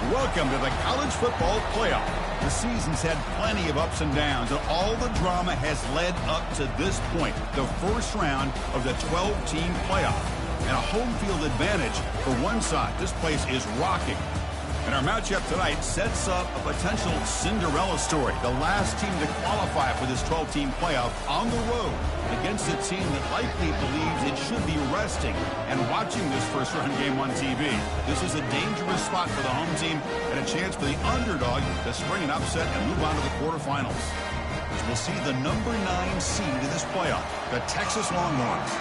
Welcome to the college football playoff. The season's had plenty of ups and downs, and all the drama has led up to this point, the first round of the 12-team playoff. And a home field advantage for one side. This place is rocking. And our matchup tonight sets up a potential Cinderella story. The last team to qualify for this 12-team playoff on the road against a team that likely believes it should be resting and watching this first-round game on TV. This is a dangerous spot for the home team and a chance for the underdog to spring an upset and move on to the quarterfinals. As we'll see the number 9 seed in this playoff, the Texas Longhorns,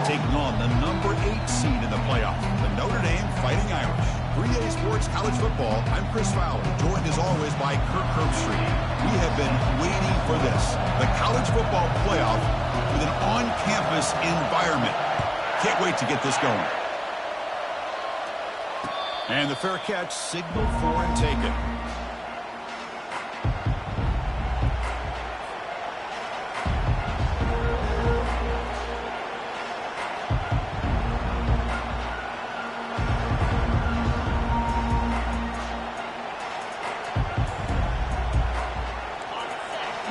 taking on the number 8 seed in the playoff, the Notre Dame Fighting Irish. Green Day Sports College Football, I'm Chris Fowler, joined as always by Kirk Herbstreit. We have been waiting for this, the college football playoff with an on-campus environment. Can't wait to get this going. And the fair catch signaled for and taken.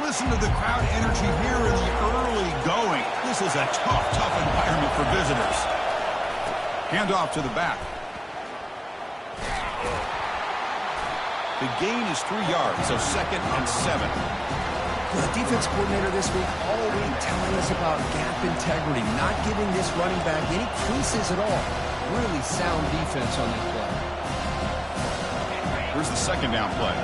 Listen to the crowd energy here in the early going. This is a tough environment for visitors. Hand off to the back. The gain is 3 yards, so 2nd and 7. The defense coordinator this week all week telling us about gap integrity, not giving this running back any creases at all. Really sound defense on that play. Here's the 2nd down play.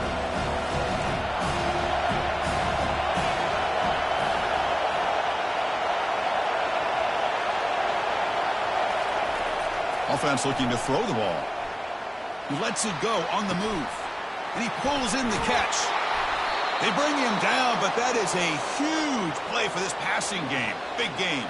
Offense looking to throw the ball. He lets it go on the move. And he pulls in the catch. They bring him down, but that is a huge play for this passing game. Big gain.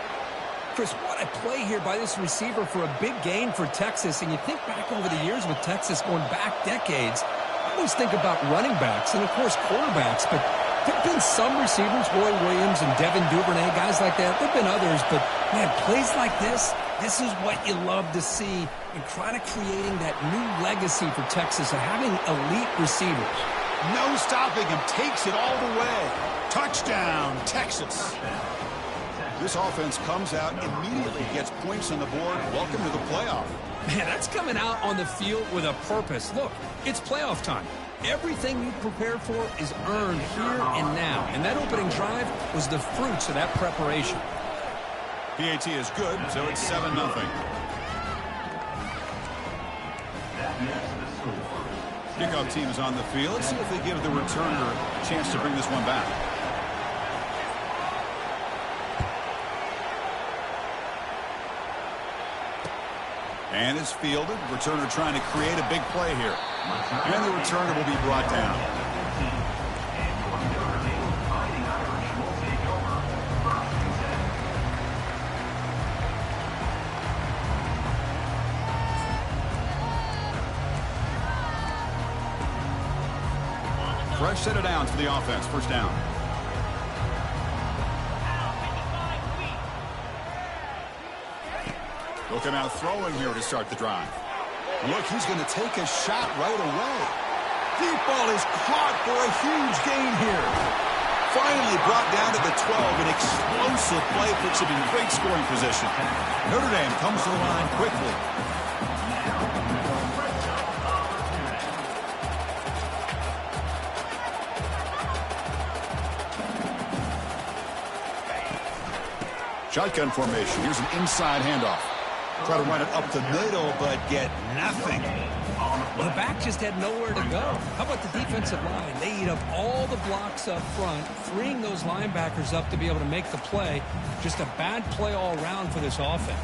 Chris, what a play here by this receiver for a big gain for Texas. And you think back over the years with Texas going back decades, I always think about running backs and, of course, quarterbacks. But there have been some receivers, Roy Williams and Devin Duvernay, guys like that. There have been others, but, man, plays like this is what you love to see in kind of creating that new legacy for Texas of having elite receivers. No stopping him. Takes it all the way. Touchdown, Texas. This offense comes out immediately, gets points on the board. Welcome to the playoff. Man, that's coming out on the field with a purpose. Look, it's playoff time. Everything you prepared for is earned here and now. And that opening drive was the fruits of that preparation. PAT is good, so it's 7-0. Kickoff team is on the field. Let's see if they give the returner a chance to bring this one back. And it's fielded. Returner trying to create a big play here. And the returner will be brought down. Fresh set of downs for the offense. First down. They'll come out throwing here to start the drive. Look, he's going to take a shot right away. Deep ball is caught for a huge gain here. Finally brought down to the 12. An explosive play puts him in great scoring position. Notre Dame comes to the line quickly. Shotgun formation. Here's an inside handoff. Try to run it up the middle, but get nothing. Well, the back just had nowhere to go. How about the defensive line? They eat up all the blocks up front, freeing those linebackers up to be able to make the play. Just a bad play all around for this offense.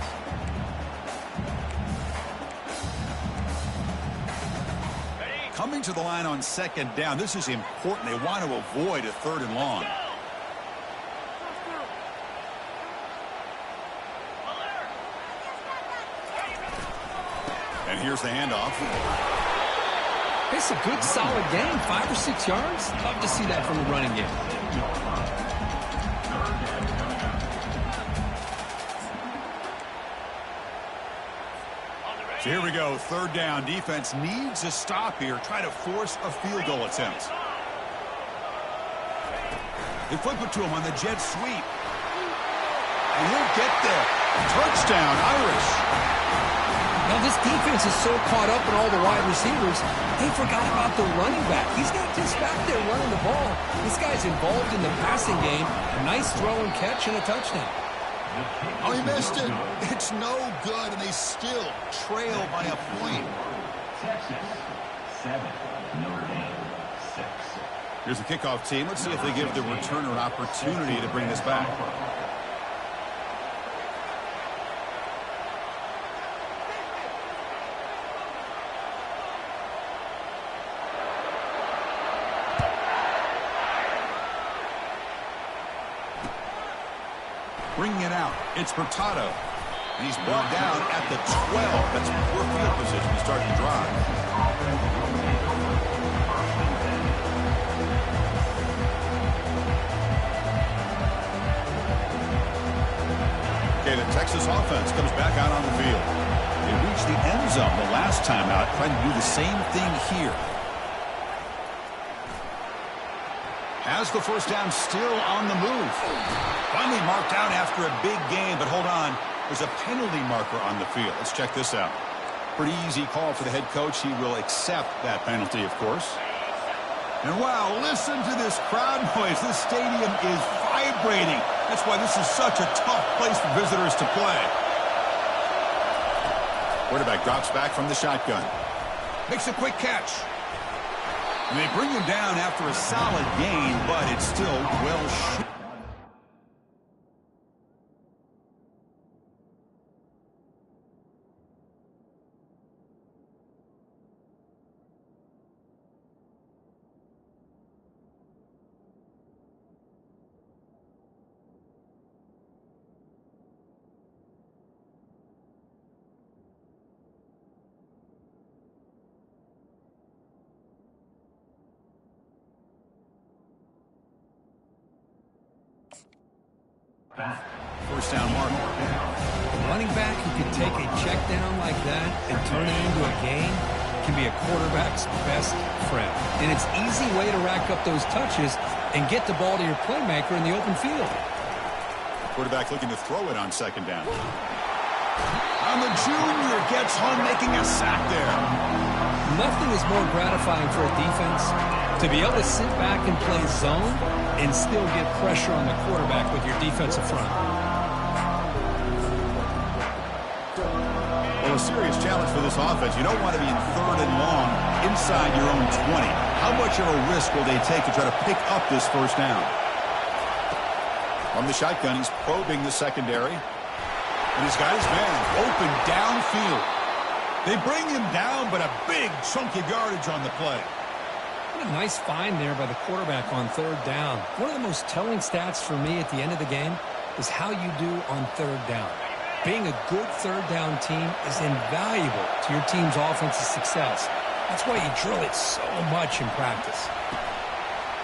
Coming to the line on 2nd down. This is important. They want to avoid a 3rd and long. And here's the handoff. It's a good, solid game. 5 or 6 yards. Love to see that from the running game. So here we go, third down. Defense needs a stop here. Try to force a field goal attempt. They flip it to him on the jet sweep. And he'll get there. Touchdown, Irish. Now, this defense is so caught up in all the wide receivers, they forgot about the running back. He's not just back there running the ball. This guy's involved in the passing game. A nice throw and catch and a touchdown. Oh, he missed it. It's no good, and they still trail by a point. Texas, 7, Notre Dame, 6. Here's the kickoff team. Let's see if they give the returner an opportunity to bring this back. Bringing it out, it's Hurtado. And he's brought down at the 12. That's poor field position to start the drive. Okay, the Texas offense comes back out on the field. They reached the end zone the last time out, trying to do the same thing here. Has the first down, still on the move. Finally marked out after a big gain, but hold on. There's a penalty marker on the field. Let's check this out. Pretty easy call for the head coach. He will accept that penalty, of course. And wow, listen to this crowd noise. This stadium is vibrating. That's why this is such a tough place for visitors to play. Quarterback drops back from the shotgun. Makes a quick catch. And they bring him down after a solid gain, but it's still well short. First down mark. A running back who can take a check down like that and turn it into a gain can be a quarterback's best friend. And it's an easy way to rack up those touches and get the ball to your playmaker in the open field. Quarterback looking to throw it on second down. And the junior gets home making a sack there. Nothing is more gratifying for a defense to be able to sit back and play zone and still get pressure on the quarterback with your defensive front. Well, a serious challenge for this offense. You don't want to be in third and long inside your own 20. How much of a risk will they take to try to pick up this first down? From the shotgun, he's probing the secondary. And he's got his man open downfield. They bring him down, but a big chunk of yardage on the play. What a nice find there by the quarterback on third down. One of the most telling stats for me at the end of the game is how you do on third down. Being a good third down team is invaluable to your team's offensive success. That's why you drill it so much in practice.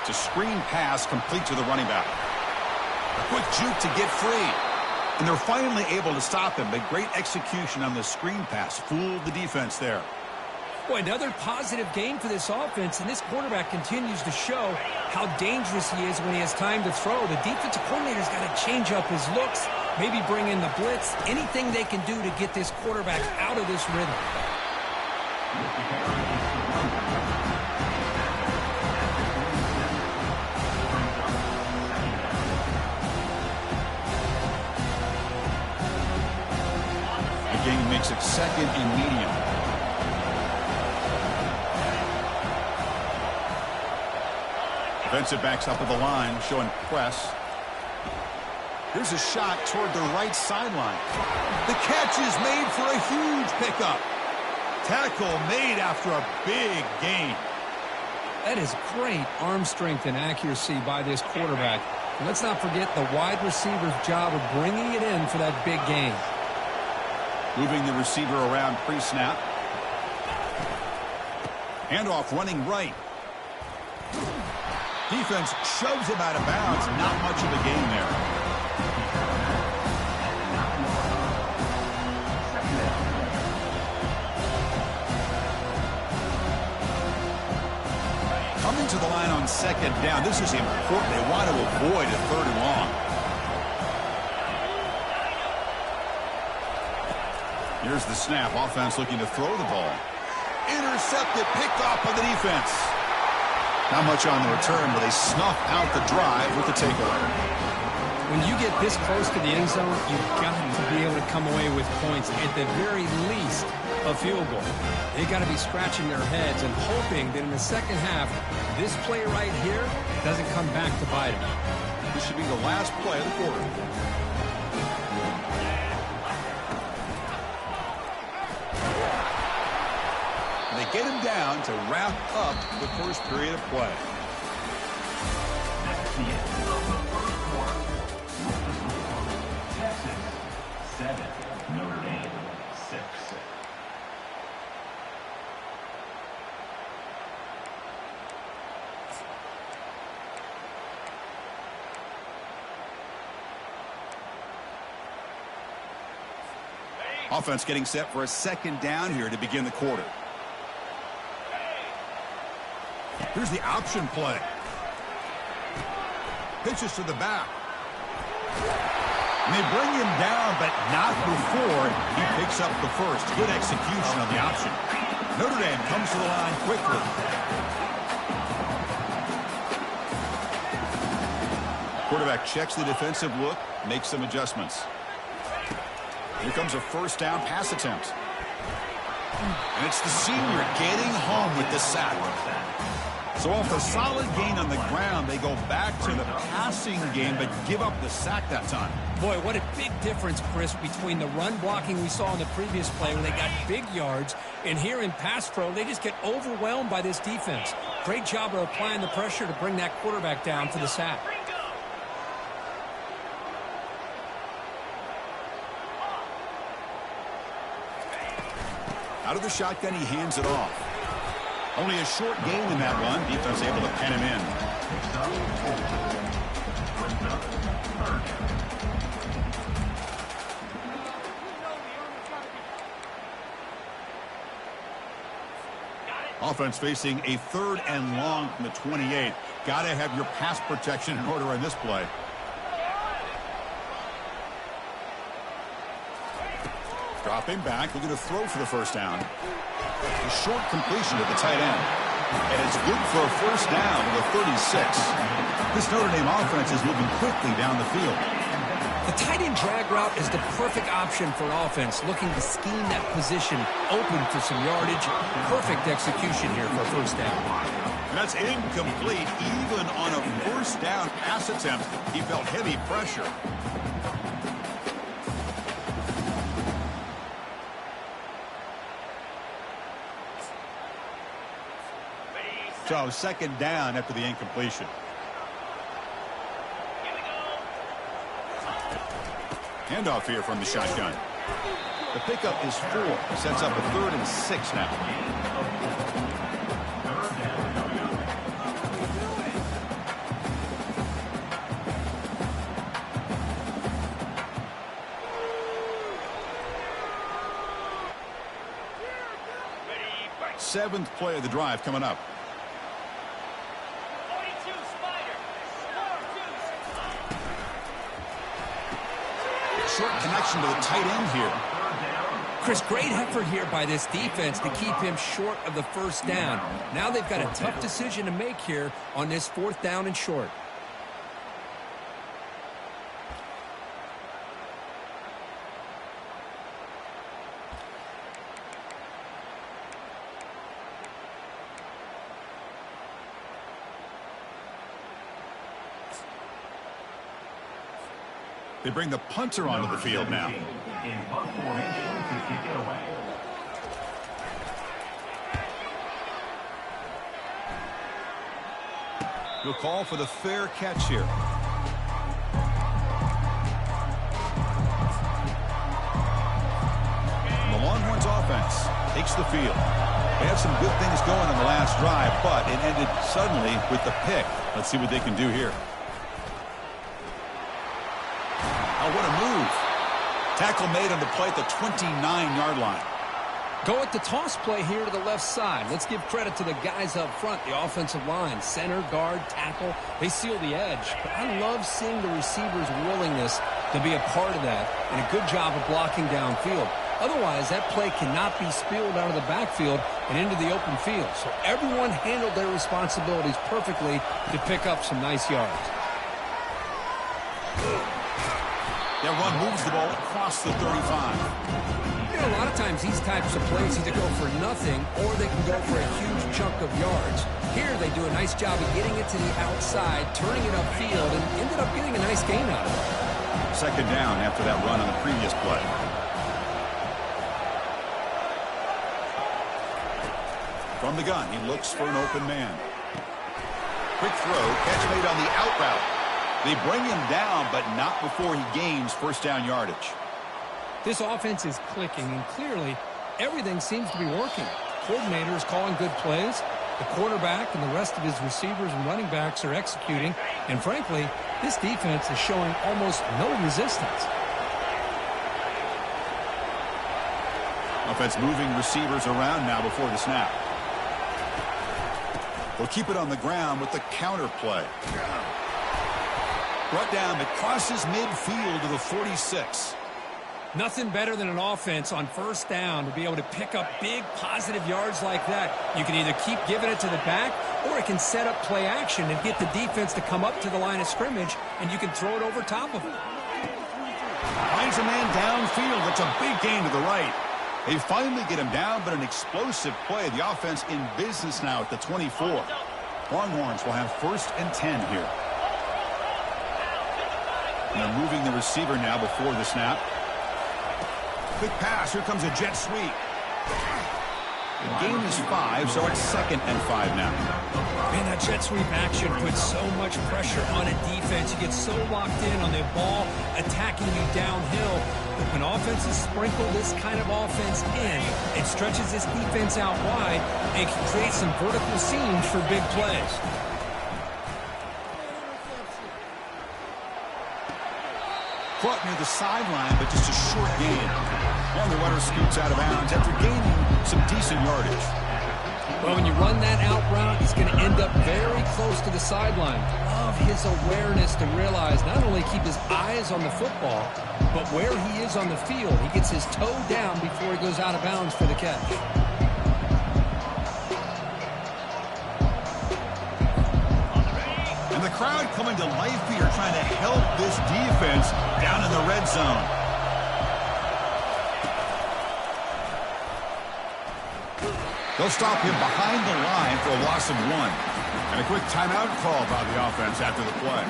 It's a screen pass complete to the running back. A quick juke to get free. And they're finally able to stop him. But great execution on the screen pass. Fooled the defense there. Boy, another positive game for this offense, and this quarterback continues to show how dangerous he is when he has time to throw. The defensive coordinator's got to change up his looks, maybe bring in the blitz, anything they can do to get this quarterback out of this rhythm. The game makes it second and medium. Defensive backs up at the line, showing press. Here's a shot toward the right sideline. The catch is made for a huge pickup. Tackle made after a big gain. That is great arm strength and accuracy by this quarterback. And let's not forget the wide receiver's job of bringing it in for that big gain. Moving the receiver around pre-snap. Handoff running right. Defense shoves him out of bounds. Not much of a gain there. to the line on second down. This is important. They want to avoid a third and long. Here's the snap. Offense looking to throw the ball. Intercepted, picked off by the defense. Not much on the return, but they snuff out the drive with the takeaway. When you get this close to the end zone, you've got to be able to come away with points. At the very least, a field goal. They got to be scratching their heads and hoping that in the second half, this play right here doesn't come back to bite them. This should be the last play of the quarter. They get him down to wrap up the first period of play. That's the end of the first quarter. Texas 7, Notre Dame 6. Offense getting set for a second down here to begin the quarter. Here's the option play. Pitches to the back. And they bring him down, but not before he picks up the first. Good execution on the option. Notre Dame comes to the line quickly. Quarterback checks the defensive look, makes some adjustments. Here comes a first down pass attempt. And it's the senior getting home with the sack. So off a solid gain on the ground, they go back to the passing game, but give up the sack that time. Boy, what a big difference, Chris, between the run blocking we saw in the previous play where they got big yards, and here in pass pro, they just get overwhelmed by this defense. Great job of applying the pressure to bring that quarterback down for the sack. Out of the shotgun, he hands it off. Only a short gain in that run. Defense able to pen him in. Offense facing a third and long from the 28. Got to have your pass protection in order in this play. Dropping back, looking to throw for the first down. A short completion to the tight end. And it's good for a first down to the 36. This Notre Dame offense is moving quickly down the field. The tight end drag route is the perfect option for offense, looking to scheme that position open for some yardage. Perfect execution here for a first down. And that's incomplete. Even on a first down pass attempt, he felt heavy pressure. So second down after the incompletion. Handoff here from the shotgun. The pickup is 4. Sets up a 3rd and 6 now. Seventh play of the drive coming up. Short connection to the tight end here. Chris, great effort here by this defense to keep him short of the first down. Now they've got a tough decision to make here on this 4th down and short. They bring the punter onto the field now. In punt formation to kick it away. He'll call for the fair catch here. The Longhorns offense takes the field. They had some good things going on the last drive, but it ended suddenly with the pick. Let's see what they can do here. Oh, what a move. Tackle made on the play at the 29-yard line. Go with the toss play here to the left side. Let's give credit to the guys up front, the offensive line, center, guard, tackle. They seal the edge. But I love seeing the receiver's willingness to be a part of that and a good job of blocking downfield. Otherwise, that play cannot be spilled out of the backfield and into the open field. So everyone handled their responsibilities perfectly to pick up some nice yards. That run moves the ball across the 35. A lot of times these types of plays either go for nothing or they can go for a huge chunk of yards. Here they do a nice job of getting it to the outside, turning it upfield, and ended up getting a nice gain out of it. Second down after that run on the previous play. From the gun, he looks for an open man. Quick throw, catch made on the out route. They bring him down, but not before he gains first down yardage. This offense is clicking, and clearly everything seems to be working. The coordinator is calling good plays. The quarterback and the rest of his receivers and running backs are executing. And frankly, this defense is showing almost no resistance. Offense moving receivers around now before the snap. They'll keep it on the ground with the counter play. Brought down, but crosses midfield to the 46. Nothing better than an offense on first down to be able to pick up big positive yards like that. You can either keep giving it to the back, or it can set up play action and get the defense to come up to the line of scrimmage, and you can throw it over top of it. Finds a man downfield. That's a big gain to the right. They finally get him down, but an explosive play. The offense in business now at the 24. Longhorns will have first and 10 here. And they're moving the receiver now before the snap. Quick pass. Here comes a jet sweep. The game is 5, so it's 2nd and 5 now. Man, that jet sweep action puts so much pressure on a defense. You get so locked in on the ball attacking you downhill. But when offenses sprinkle this kind of offense in, it stretches this defense out wide and can create some vertical seams for big plays. Caught near the sideline, but just a short gain. And the runner scoots out of bounds after gaining some decent yardage. Well, when you run that out route, he's going to end up very close to the sideline. Love his awareness to realize not only keep his eyes on the football, but where he is on the field. He gets his toe down before he goes out of bounds for the catch. And the crowd coming to life here, trying to help this defense down in the red zone. They'll stop him behind the line for a loss of 1. And a quick timeout call by the offense after the play.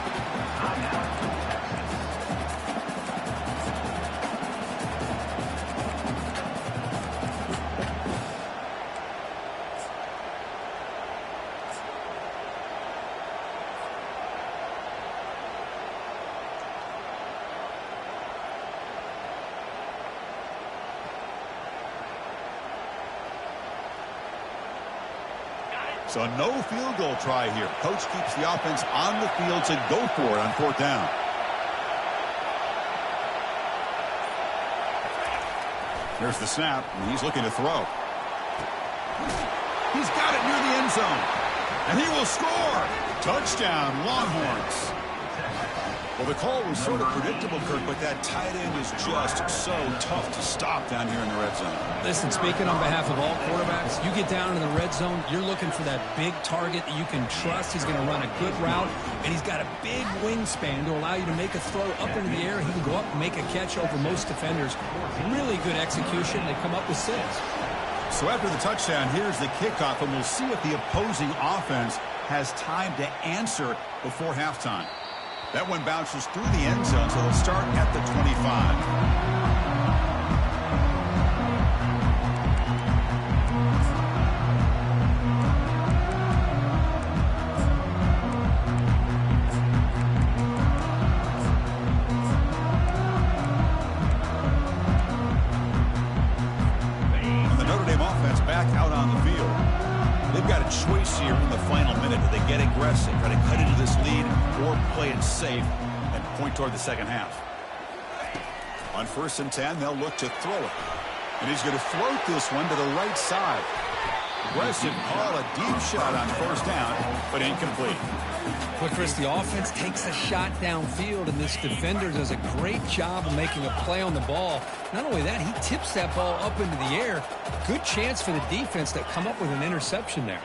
So no field goal try here. Coach keeps the offense on the field to go for it on 4th down. Here's the snap, and he's looking to throw. He's got it near the end zone, and he will score. Touchdown, Longhorns. Well, the call was sort of predictable, Kirk, but that tight end is just so tough to stop down here in the red zone. Listen, speaking on behalf of all quarterbacks, you get down in the red zone, you're looking for that big target that you can trust. He's going to run a good route, and he's got a big wingspan to allow you to make a throw up into the air. He can go up and make a catch over most defenders. Really good execution. They come up with 6. So after the touchdown, here's the kickoff, and we'll see if the opposing offense has time to answer before halftime. That one bounces through the end zone, so they'll start at the 25. And the Notre Dame offense back out on the field. They've got a choice here in the final minute. Do they get aggressive, try to cut into this lead, or play it safe and point toward the second half? On 1st and 10, they'll look to throw it. And he's going to float this one to the right side. Aggressive call, a deep shot on first down, but incomplete. But Chris, the offense takes a shot downfield, and this defender does a great job of making a play on the ball. Not only that, he tips that ball up into the air. Good chance for the defense to come up with an interception there.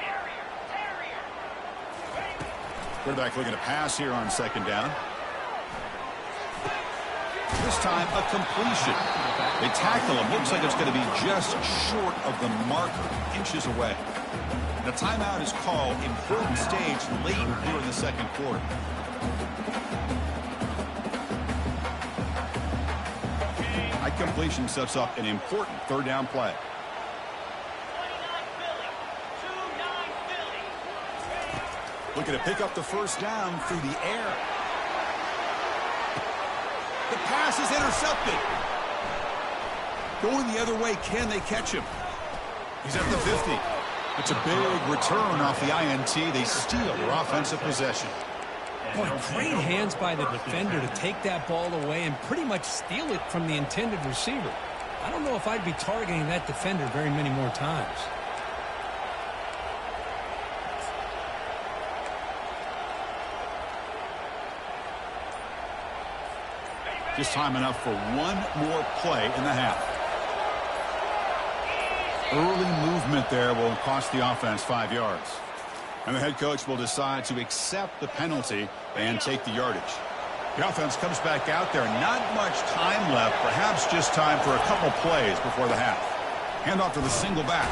Quarterback looking to pass here on second down. This time, a completion. They tackle him. Looks like it's going to be just short of the marker, inches away. The timeout is called. Important stage late here in the second quarter. High completion sets up an important third down play. Looking to pick up the first down through the air. The pass is intercepted. Going the other way, can they catch him? He's at the 50. It's a big return off the INT. They steal their offensive possession. Boy, great hands by the defender to take that ball away and pretty much steal it from the intended receiver. I don't know if I'd be targeting that defender very many more times. Just time enough for one more play in the half. Early movement there will cost the offense 5 yards. And the head coach will decide to accept the penalty and take the yardage. The offense comes back out there. Not much time left. Perhaps just time for a couple plays before the half. Hand off to the single back.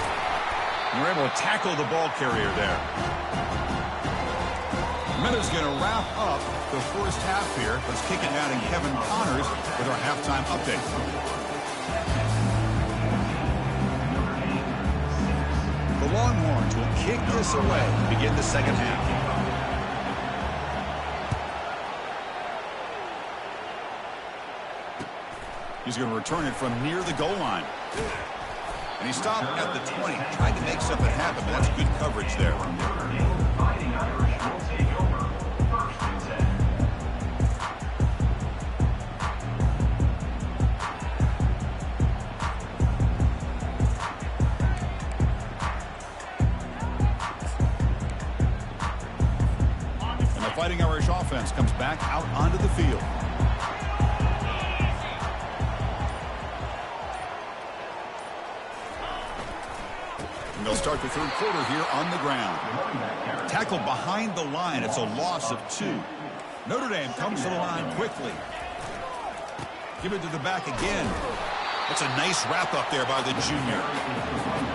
And we're able to tackle the ball carrier there. Minuta's going to wrap up the first half here. Let's kick it down to Kevin Connors with our halftime update. The Longhorns will kick this away to begin the second half. He's going to return it from near the goal line. And he stopped at the 20, trying to make something happen, but that's good coverage there. Fighting Irish offense comes back out onto the field. And they'll start the third quarter here on the ground. Tackle behind the line. It's a loss of 2. Notre Dame comes to the line quickly. Give it to the back again. That's a nice wrap up there by the junior.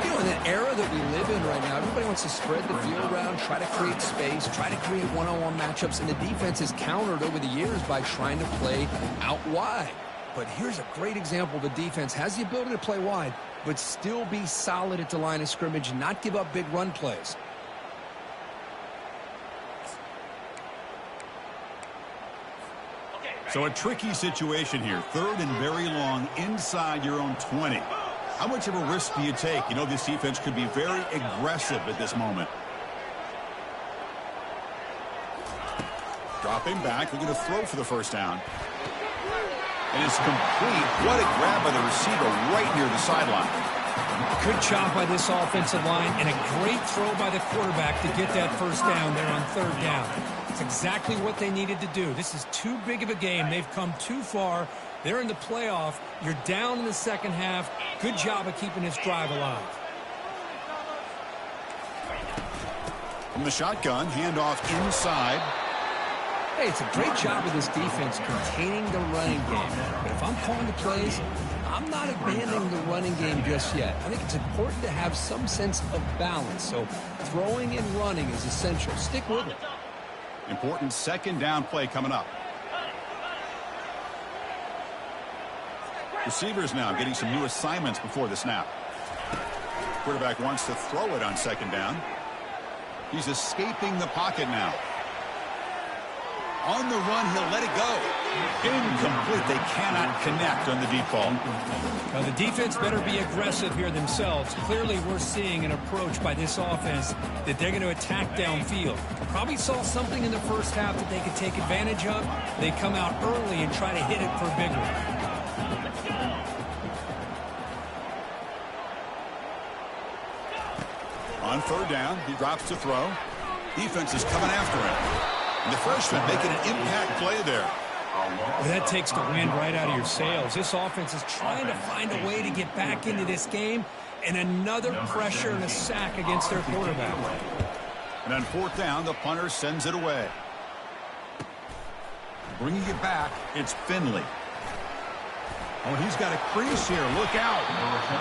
You know, in the era that we live in right now, everybody wants to spread the field around, try to create space, try to create one-on-one matchups, and the defense has countered over the years by trying to play out wide. But here's a great example. The defense has the ability to play wide, but still be solid at the line of scrimmage and not give up big run plays. So a tricky situation here. Third and very long inside your own 20. How much of a risk do you take? You know, this defense could be very aggressive at this moment. Dropping back, looking to throw for the first down. And it's complete. What a grab by the receiver right near the sideline. Good job by this offensive line and a great throw by the quarterback to get that first down there on third down. It's exactly what they needed to do. This is too big of a game. They've come too far. They're in the playoff. You're down in the second half. Good job of keeping this drive alive. From the shotgun, handoff inside. Hey, it's a great job of this defense containing the running game. But if I'm calling the plays, I'm not abandoning the running game just yet. I think it's important to have some sense of balance. So throwing and running is essential. Stick with it. Important second down play coming up. Receivers now getting some new assignments before the snap. Quarterback wants to throw it on second down. He's escaping the pocket now. On the run, he'll let it go. Incomplete. They cannot connect on the deep ball. Now, the defense better be aggressive here themselves. Clearly, we're seeing an approach by this offense that they're going to attack downfield. Probably saw something in the first half that they could take advantage of. They come out early and try to hit it for a big one. On third down, he drops to throw. Defense is coming after him. And the freshman making an impact play there. Well, that takes the wind right out of your sails. This offense is trying to find a way to get back into this game, and another pressure and a sack against their quarterback. And on fourth down, the punter sends it away. Bringing it back, it's Finley. Oh, he's got a crease here. Look out.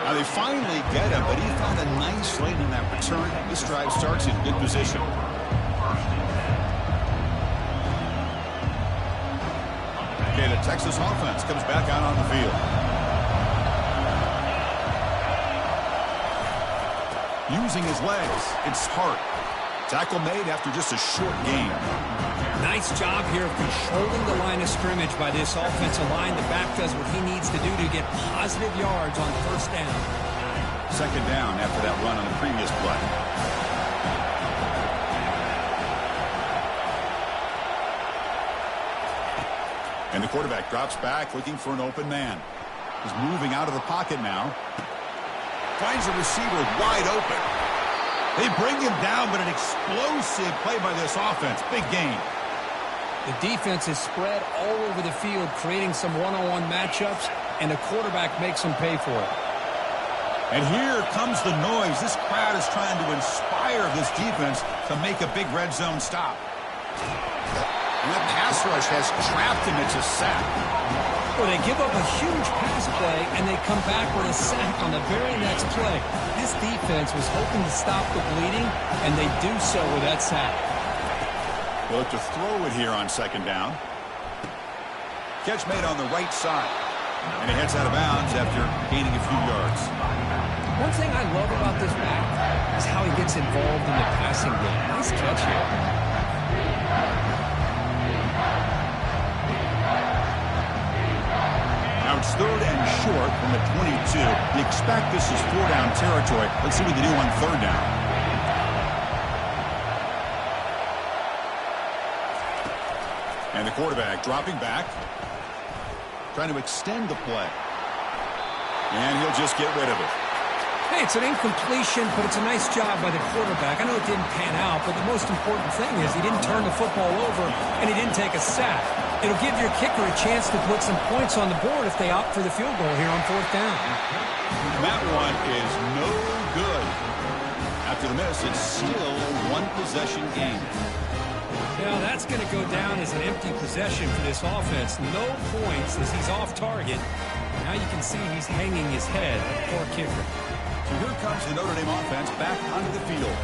Now, they finally get him, but he found a nice lane in that return. This drive starts in good position. Okay, the Texas offense comes back out on the field. Using his legs, it's Hart. Tackle made after just a short gain. Nice job here of controlling the line of scrimmage by this offensive line. The back does what he needs to do to get positive yards on first down. Second down after that run on the previous play. And the quarterback drops back looking for an open man. He's moving out of the pocket now. Finds a receiver wide open. They bring him down, but an explosive play by this offense. Big gain. The defense is spread all over the field, creating some one-on-one matchups, and the quarterback makes them pay for it. And here comes the noise. This crowd is trying to inspire this defense to make a big red zone stop. And that pass rush has trapped him. It's a sack. Well, they give up a huge pass play, and they come back with a sack on the very next play. This defense was hoping to stop the bleeding, and they do so with that sack. Well, to throw it here on second down. Catch made on the right side. And he heads out of bounds after gaining a few yards. One thing I love about this back is how he gets involved in the passing game. Nice catch here. Now it's third and short from the 22. You expect this is four-down territory. Let's see what they do on third down. And the quarterback dropping back. Trying to extend the play. And he'll just get rid of it. Hey, it's an incompletion, but it's a nice job by the quarterback. I know it didn't pan out, but the most important thing is he didn't turn the football over and he didn't take a sack. It'll give your kicker a chance to put some points on the board if they opt for the field goal here on fourth down. That one is no good. After the miss, it's still a one-possession game. Now that's going to go down as an empty possession for this offense. No points as he's off target. Now you can see he's hanging his head. Poor kicker. So here comes the Notre Dame offense back onto the field.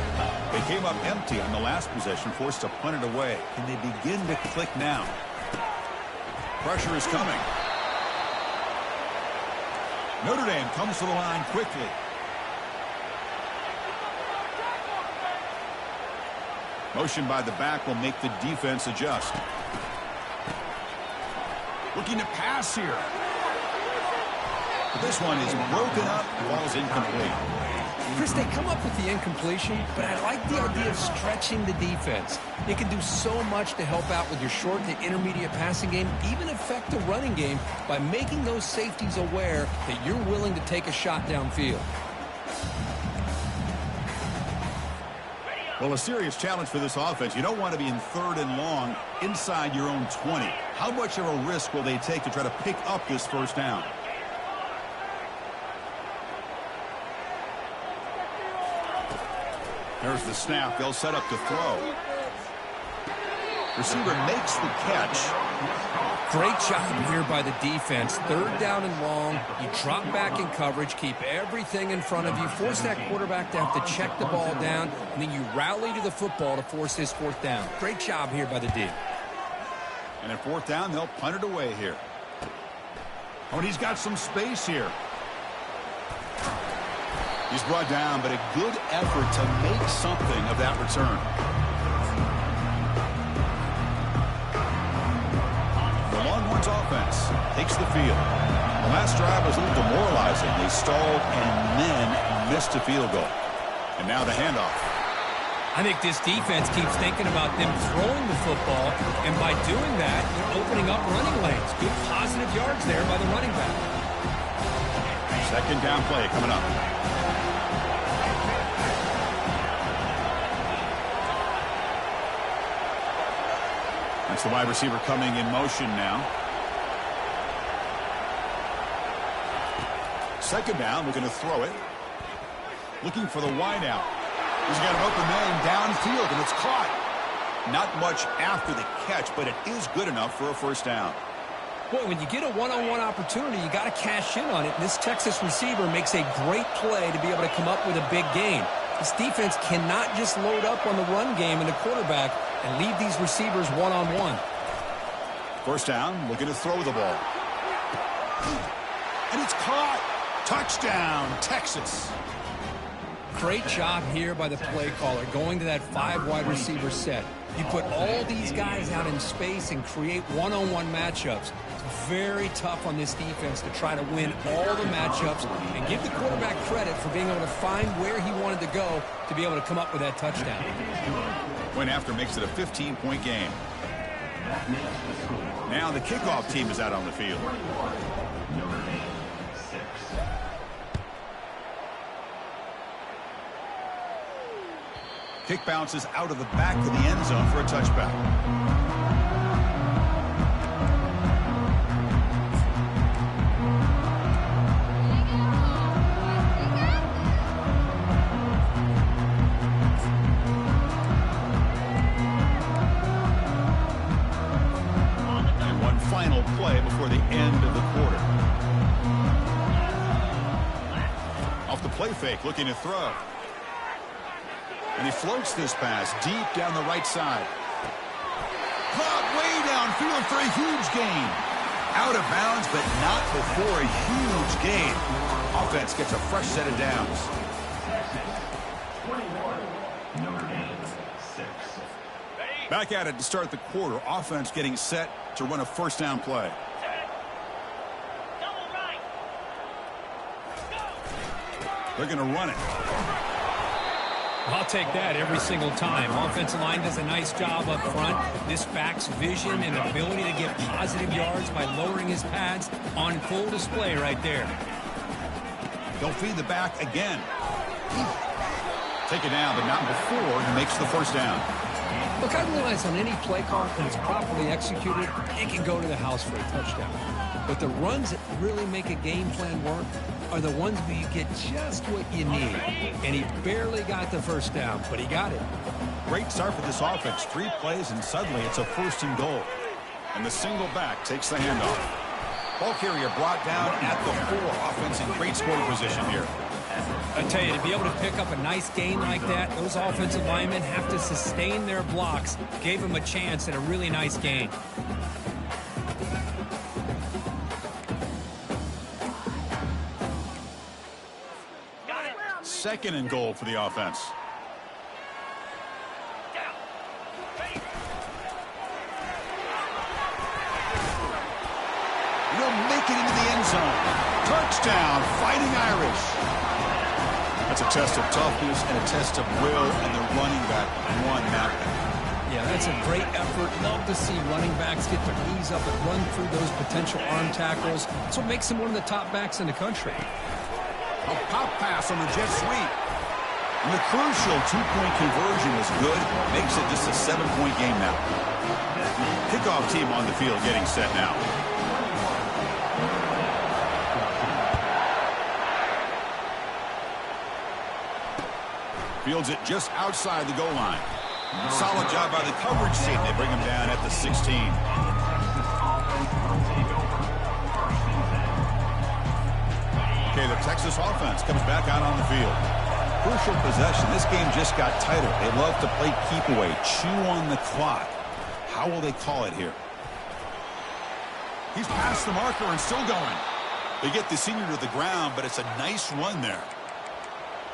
They came up empty on the last possession, forced to punt it away. Can they begin to click now? Pressure is coming. Notre Dame comes to the line quickly. Motion by the back will make the defense adjust. Looking to pass here. But this one is broken up. Ball's incomplete. Chris, they come up with the incompletion, but I like the idea of stretching the defense. It can do so much to help out with your short to intermediate passing game, even affect the running game by making those safeties aware that you're willing to take a shot downfield. Well, a serious challenge for this offense. You don't want to be in third and long inside your own 20. How much of a risk will they take to try to pick up this first down? There's the snap. They'll set up to throw. Receiver makes the catch. Great job here by the defense. Third down and long. You drop back in coverage, keep everything in front of you, force that quarterback to have to check the ball down, and then you rally to the football to force this fourth down. Great job here by the D. And at fourth down, they'll punt it away here. Oh, and he's got some space here. He's brought down, but a good effort to make something of that return. The Longhorns offense takes the field. The last drive was a little demoralizing. They stalled and then missed a field goal. And now the handoff. I think this defense keeps thinking about them throwing the football, and by doing that, they're opening up running lanes. Good positive yards there by the running back. Second down play coming up. That's the wide receiver coming in motion now. Second down, looking to throw it. Looking for the wide out. He's got an open man downfield, and it's caught. Not much after the catch, but it is good enough for a first down. Boy, when you get a one-on-one opportunity, you got to cash in on it. And this Texas receiver makes a great play to be able to come up with a big gain. This defense cannot just load up on the run game and the quarterback and leave these receivers one-on-one. First down, looking to throw the ball. And it's caught. Touchdown, Texas. Great job here by the play caller, going to that 5 wide receiver set. You put all these guys out in space and create one-on-one matchups. It's very tough on this defense to try to win all the matchups and give the quarterback credit for being able to find where he wanted to go to be able to come up with that touchdown. Point after makes it a 15-point game. Now the kickoff team is out on the field. Kick bounces out of the back of the end zone for a touchback. And one final play before the end of the quarter. Off the play fake, looking to throw. And he floats this pass deep down the right side. Caught way downfield for a huge gain. Out of bounds, but not before a huge gain. Offense gets a fresh set of downs. Back at it to start the quarter. Offense getting set to run a first down play. They're going to run it. I'll take that every single time. Offensive line does a nice job up front. This back's vision and ability to get positive yards by lowering his pads on full display right there. They'll feed the back again. Take it down, but not before he makes the first down. Look, I realize on any play call, when it's properly executed, it can go to the house for a touchdown. But the runs that really make a game plan work are the ones where you get just what you need. And he barely got the first down, but he got it. Great start for this offense. 3 plays, and suddenly it's a first and goal. And the single back takes the handoff. Ball carrier brought down at the 4. Offense in great scoring position here. I tell you, to be able to pick up a nice gain like that, those offensive linemen have to sustain their blocks. Gave him a chance at a really nice gain. Second and goal for the offense. He'll make it into the end zone. Touchdown, Fighting Irish. That's a test of toughness and a test of will, and the running back won that one. Yeah, that's a great effort. Love to see running backs get their knees up and run through those potential arm tackles. That's what makes him one of the top backs in the country. A pop pass on the jet sweep. And the crucial 2-point conversion is good. Makes it just a 7-point game now. Kickoff team on the field getting set now. Fields it just outside the goal line. Solid job by the coverage team. They bring him down at the 16. Okay, the Texas offense comes back out on the field. Crucial possession. This game just got tighter. They love to play keep away, chew on the clock. How will they call it here? He's past the marker and still going. They get the senior to the ground, but it's a nice run there.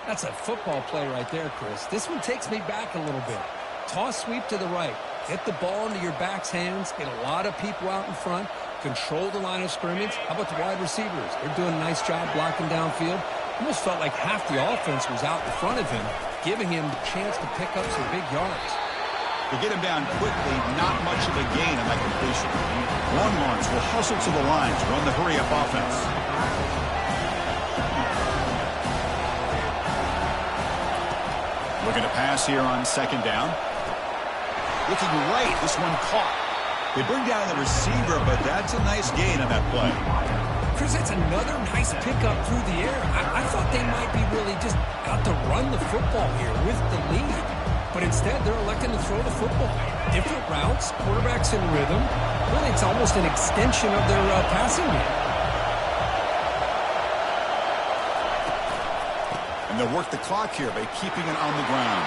That's a football play right there, Chris. This one takes me back a little bit. Toss sweep to the right. Get the ball into your back's hands. Get a lot of people out in front. Control the line of scrimmage. How about the wide receivers? They're doing a nice job blocking downfield. Almost felt like half the offense was out in front of him, giving him the chance to pick up some big yards. To get him down quickly, not much of a gain on that completion. Longhorns will hustle to the lines, run the hurry-up offense. Looking to pass here on second down. Looking right, this one caught. They bring down the receiver, but that's a nice gain on that play. Chris, that's another nice pickup through the air. I thought they might be really just out to run the football here with the lead. But instead, they're electing to throw the football. Different routes, quarterbacks in rhythm. Really, it's almost an extension of their passing game. And they'll work the clock here by keeping it on the ground.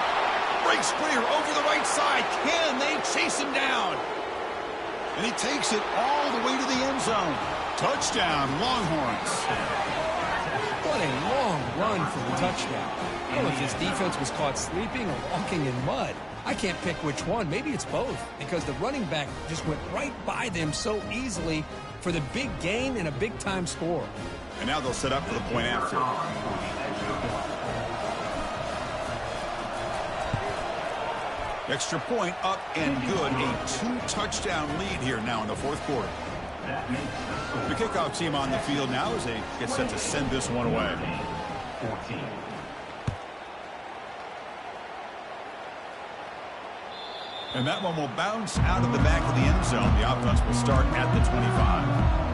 Breaks clear over the right side. Can they chase him down? And he takes it all the way to the end zone. Touchdown, Longhorns. What a long run for the touchdown. I don't know if his defense was caught sleeping or walking in mud. I can't pick which one. Maybe it's both, because the running back just went right by them so easily for the big gain and a big-time score. And now they'll set up for the point after. Extra point up and good. A 2-touchdown lead here now in the fourth quarter. The kickoff team on the field now as they get set to send this one away. 14. And that one will bounce out of the back of the end zone. The offense will start at the 25.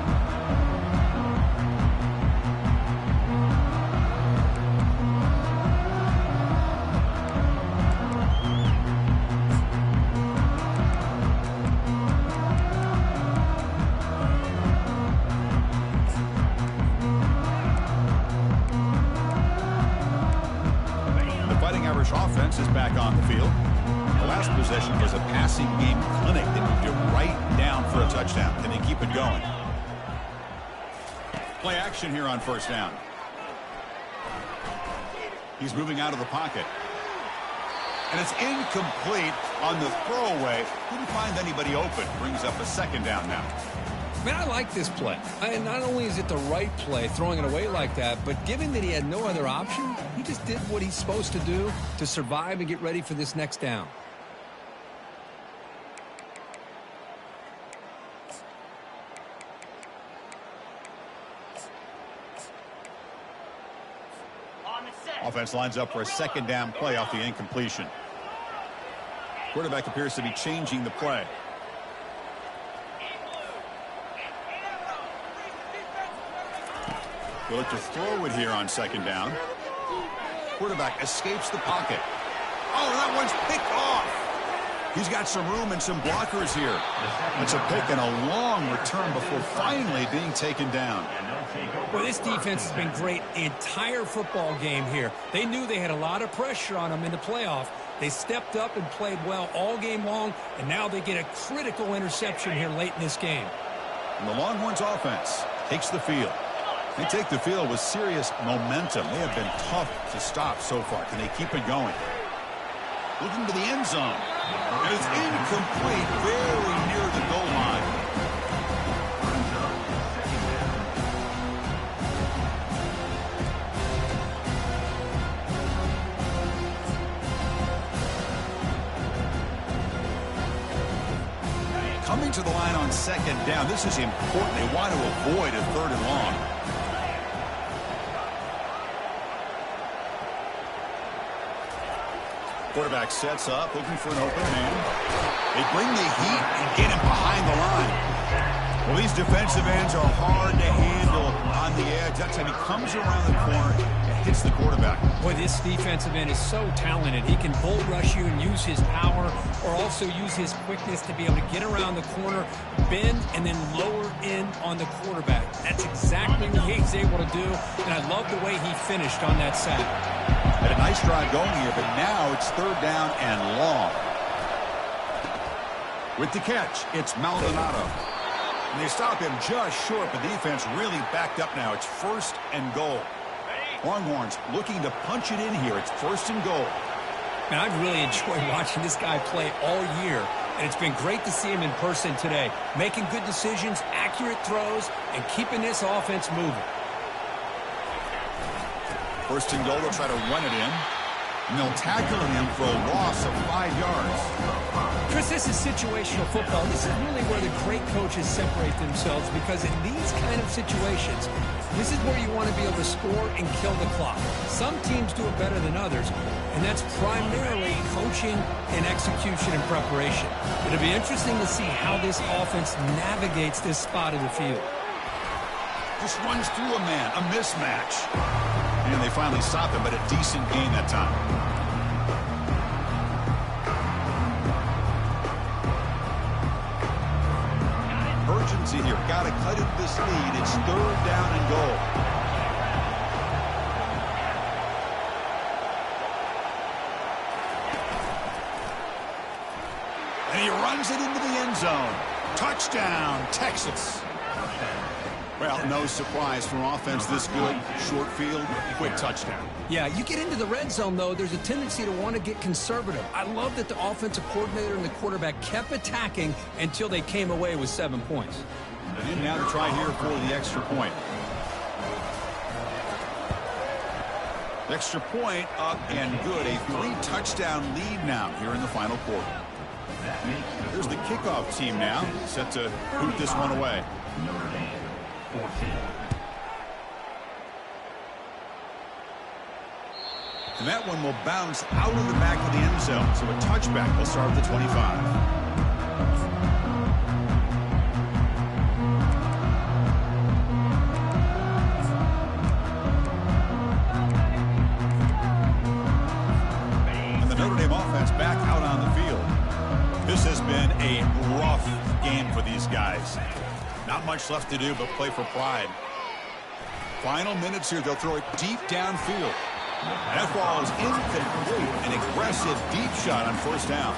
Offense is back on the field. The last possession was a passing game clinic. They moved it right down for a touchdown. Can they keep it going? Play action here on first down. He's moving out of the pocket. And it's incomplete on the throwaway. Couldn't find anybody open. Brings up a second down now. Man, I like this play. Not only is it the right play, throwing it away like that, but given that he had no other option, he just did what he's supposed to do to survive and get ready for this next down. Offense lines up for a second down play off the incompletion. Quarterback appears to be changing the play. They'll look to throw it here on second down. Quarterback escapes the pocket. Oh, that one's picked off. He's got some room and some blockers here. It's a pick and a long return before finally being taken down. Well, this defense has been great the entire football game here. They knew they had a lot of pressure on them in the playoff. They stepped up and played well all game long, and now they get a critical interception here late in this game. And the Longhorns offense takes the field. They take the field with serious momentum. They have been tough to stop so far. Can they keep it going? Looking to the end zone. And it's incomplete, very near the goal line. Coming to the line on second down. This is important. They want to avoid a third and long. Quarterback sets up, looking for an open man. They bring the heat and get him behind the line. Well, these defensive ends are hard to handle on the edge. That time he comes around the corner and hits the quarterback. Boy, this defensive end is so talented. He can bull rush you and use his power, or also use his quickness to be able to get around the corner, bend, and then lower in on the quarterback. That's exactly what he's able to do, and I love the way he finished on that sack. Had a nice drive going here, but now it's third down and long. With the catch, it's Maldonado. And they stop him just short, but the defense really backed up now. It's first and goal. Longhorns looking to punch it in here. It's first and goal. Man, I've really enjoyed watching this guy play all year, and it's been great to see him in person today, making good decisions, accurate throws, and keeping this offense moving. First and goal, they'll try to run it in. And they'll tackle him for a loss of 5 yards. Chris, this is situational football. This is really where the great coaches separate themselves, because in these kind of situations, this is where you want to be able to score and kill the clock. Some teams do it better than others, and that's primarily coaching coaching and execution and preparation. It'll be interesting to see how this offense navigates this spot of the field. Just runs through a man, a mismatch. And they finally stop him, but a decent gain that time. Urgency here. Got to cut into this lead. It's 3rd down and goal. And he runs it into the end zone. Touchdown, Texas. Well, no surprise for offense this good. Short field, quick touchdown. Yeah, you get into the red zone, though, there's a tendency to want to get conservative. I love that the offensive coordinator and the quarterback kept attacking until they came away with 7 points. And now to try here for the extra point. Extra point up and good. A 3-touchdown lead now here in the final quarter. Here's the kickoff team now, set to boot this one away. And that one will bounce out of the back of the end zone. So a touchback will start at the 25. Back out on the field. This has been a rough game for these guys. Not much left to do but play for pride. Final minutes here. They'll throw it deep downfield. That ball is incomplete. An aggressive deep shot on 1st down.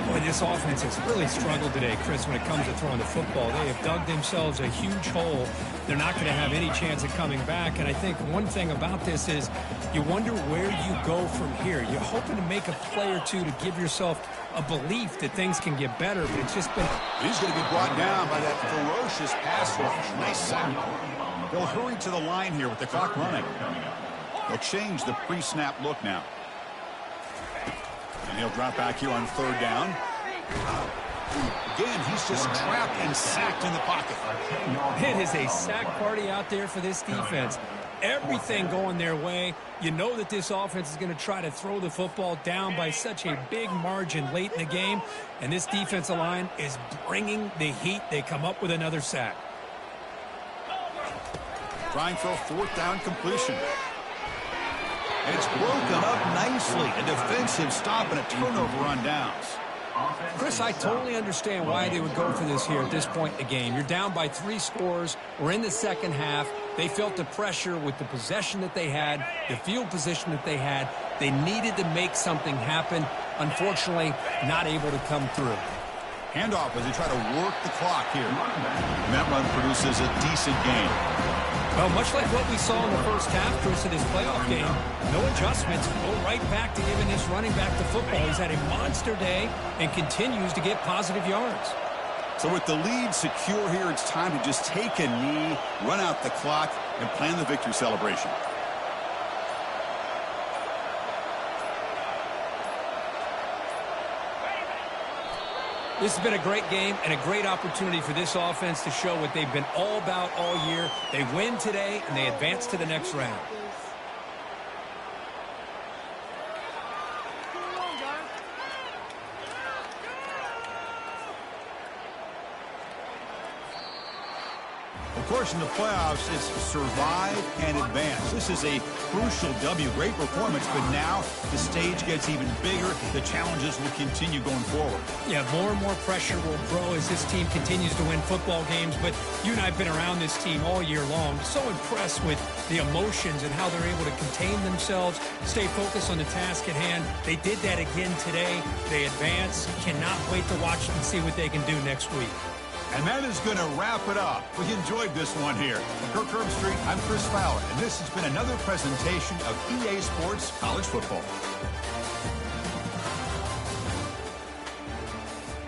Boy, this offense has really struggled today, Chris, when it comes to throwing the football. They have dug themselves a huge hole. They're not going to have any chance of coming back. And I think one thing about this is you wonder where you go from here. You're hoping to make a play or two to give yourself a belief that things can get better, but it's just been... He's going to be brought down by that ferocious pass rush. Nice sack. They'll hurry to the line here with the clock running. They'll change the pre-snap look now. And he'll drop back here on 3rd down. Again, he's just trapped and sacked in the pocket. It is a sack party out there for this defense. Everything going their way. You know that this offense is going to try to throw the football down by such a big margin late in the game. And this defensive line is bringing the heat. They come up with another sack. Trying for a 4th down completion. And it's broken up nicely. A defensive stop and a turnover on downs. Chris, I totally understand why they would go for this here at this point in the game. You're down by 3 scores. We're in the second half. They felt the pressure with the possession that they had, the field position that they had. They needed to make something happen. Unfortunately, not able to come through. Handoff as they try to work the clock here. And that run produces a decent gain. Well, much like what we saw in the first half, Chris, in this playoff game, no adjustments. Go right back to giving this running back the football. He's had a monster day and continues to get positive yards. So with the lead secure here, it's time to just take a knee, run out the clock, and plan the victory celebration. This has been a great game and a great opportunity for this offense to show what they've been all about all year. They win today, and they advance to the next round. Of course, in the playoffs, it's survive and advance. This is a crucial W. Great performance, but now the stage gets even bigger. The challenges will continue going forward. Yeah, more and more pressure will grow as this team continues to win football games. But you and I have been around this team all year long. So impressed with the emotions and how they're able to contain themselves, stay focused on the task at hand. They did that again today. They advance. Cannot wait to watch and see what they can do next week. And that is going to wrap it up. We enjoyed this one here. From Kirk Street, I'm Chris Fowler, and this has been another presentation of EA Sports College Football.